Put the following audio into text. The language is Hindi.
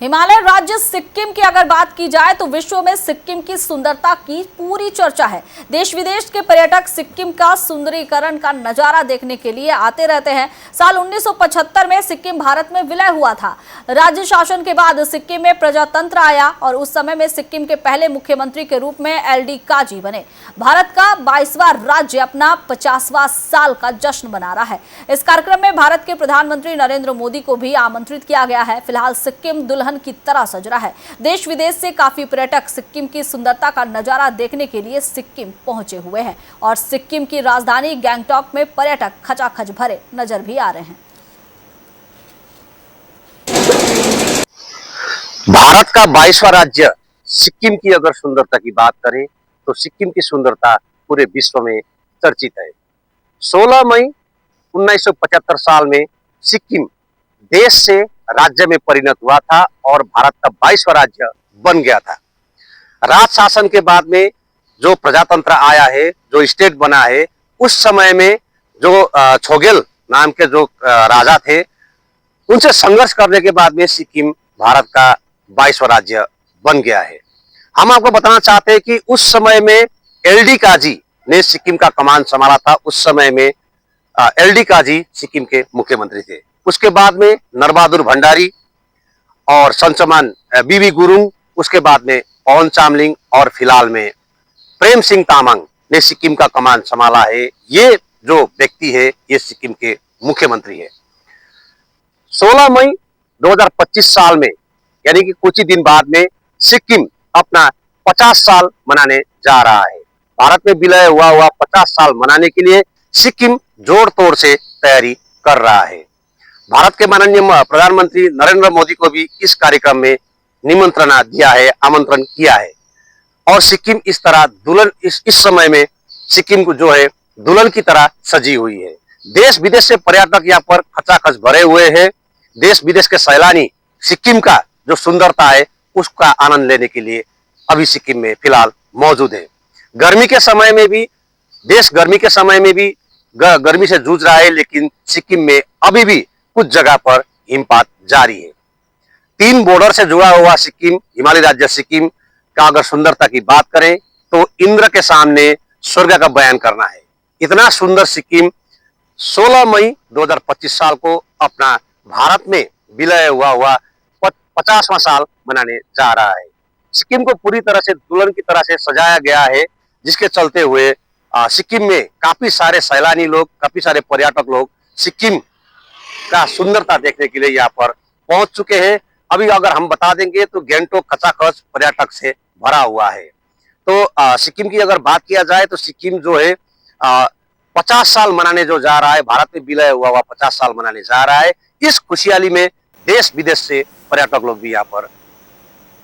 हिमालय राज्य सिक्किम की अगर बात की जाए तो विश्व में सिक्किम की सुंदरता की पूरी चर्चा है। देश विदेश के पर्यटक सिक्किम का सुंदरीकरण का नजारा देखने के लिए आते रहते हैं। साल 1975 में सिक्किम भारत में विलय हुआ था। राज्य शासन के बाद सिक्किम में प्रजातंत्र आया और उस समय में सिक्किम के पहले मुख्यमंत्री के रूप में LD काजी बने। भारत का 22वां राज्य अपना 50वां साल का जश्न मना रहा है। इस कार्यक्रम में भारत के प्रधानमंत्री नरेंद्र मोदी को भी आमंत्रित किया गया है। फिलहाल सिक्किम दुल्हन की तरह सज रहा है। देश विदेश से काफी पर्यटक सिक्किम की सुंदरता का नजारा देखने के लिए सिक्किम पहुंचे हुए हैं और सिक्किम की राजधानी गैंगटॉक में पर्यटक खचाखच भरे नजर भी आ रहे हैं। भारत का 22वां राज्य सिक्किम की अगर सुंदरता की बात करें तो सिक्किम की सुंदरता पूरे विश्व में चर्चित है। 16 मई 1975 साल में सिक्किम देश से राज्य में परिणत हुआ था और भारत का 22वां राज्य बन गया था। राज शासन के बाद में जो प्रजातंत्र आया है, जो स्टेट बना है, उस समय में जो छोगेल नाम के जो राजा थे, उनसे संघर्ष करने के बाद में सिक्किम भारत का 22वां राज्य बन गया है। हम आपको बताना चाहते हैं कि उस समय में LD काजी ने सिक्किम का कमान संभाला था। उस समय में LD काजी सिक्किम के मुख्यमंत्री थे। उसके बाद में नरबहादुर भंडारी और संचमान BV गुरुंग, उसके बाद में पवन चामलिंग और फिलहाल में प्रेम सिंह तामांग ने सिक्किम का कमान संभाला है। ये जो व्यक्ति है, ये सिक्किम के मुख्यमंत्री है। 16 मई 2025 साल में, यानी कि कुछ ही दिन बाद में, सिक्किम अपना 50 साल मनाने जा रहा है। भारत में विलय हुआ 50 साल मनाने के लिए सिक्किम जोड़ तोड़ से तैयारी कर रहा है। भारत के माननीय प्रधानमंत्री नरेंद्र मोदी को भी इस कार्यक्रम में निमंत्रण दिया है, आमंत्रण किया है। और सिक्किम इस तरह दुल्हन इस समय में सिक्किम को जो है दुल्हन की तरह सजी हुई है। देश विदेश से पर्यटक यहाँ पर खचाखच भरे हुए हैं। देश विदेश के सैलानी सिक्किम का जो सुंदरता है उसका आनंद लेने के लिए अभी सिक्किम में फिलहाल मौजूद है। गर्मी के समय में भी देश गर्मी के समय में भी गर्मी से जूझ रहा है, लेकिन सिक्किम में अभी भी कुछ जगह पर हिमपात जारी है। 3 बॉर्डर से जुड़ा हुआ सिक्किम, हिमालय राज्य सिक्किम का अगर सुंदरता की बात करें तो इंद्र के सामने स्वर्ग का बयान करना है। इतना सुंदर सिक्किम 16 मई 2025 साल को अपना भारत में विलय हुआ 50वां साल मनाने जा रहा है। सिक्किम को पूरी तरह से दुल्हन की तरह से सजाया गया है, जिसके चलते हुए सिक्किम में काफी सारे सैलानी लोग, काफी सारे पर्यटक लोग सिक्किम का सुंदरता देखने के लिए यहाँ पर पहुंच चुके हैं। अभी अगर हम बता देंगे तो गैंगटॉक खचाखच पर्यटक से भरा हुआ है। तो सिक्किम की अगर बात किया जाए तो सिक्किम जो है 50 साल मनाने जो जा रहा है, भारत में विलय हुआ 50 साल मनाने जा रहा है। इस खुशहाली में देश विदेश से पर्यटक लोग भी यहाँ पर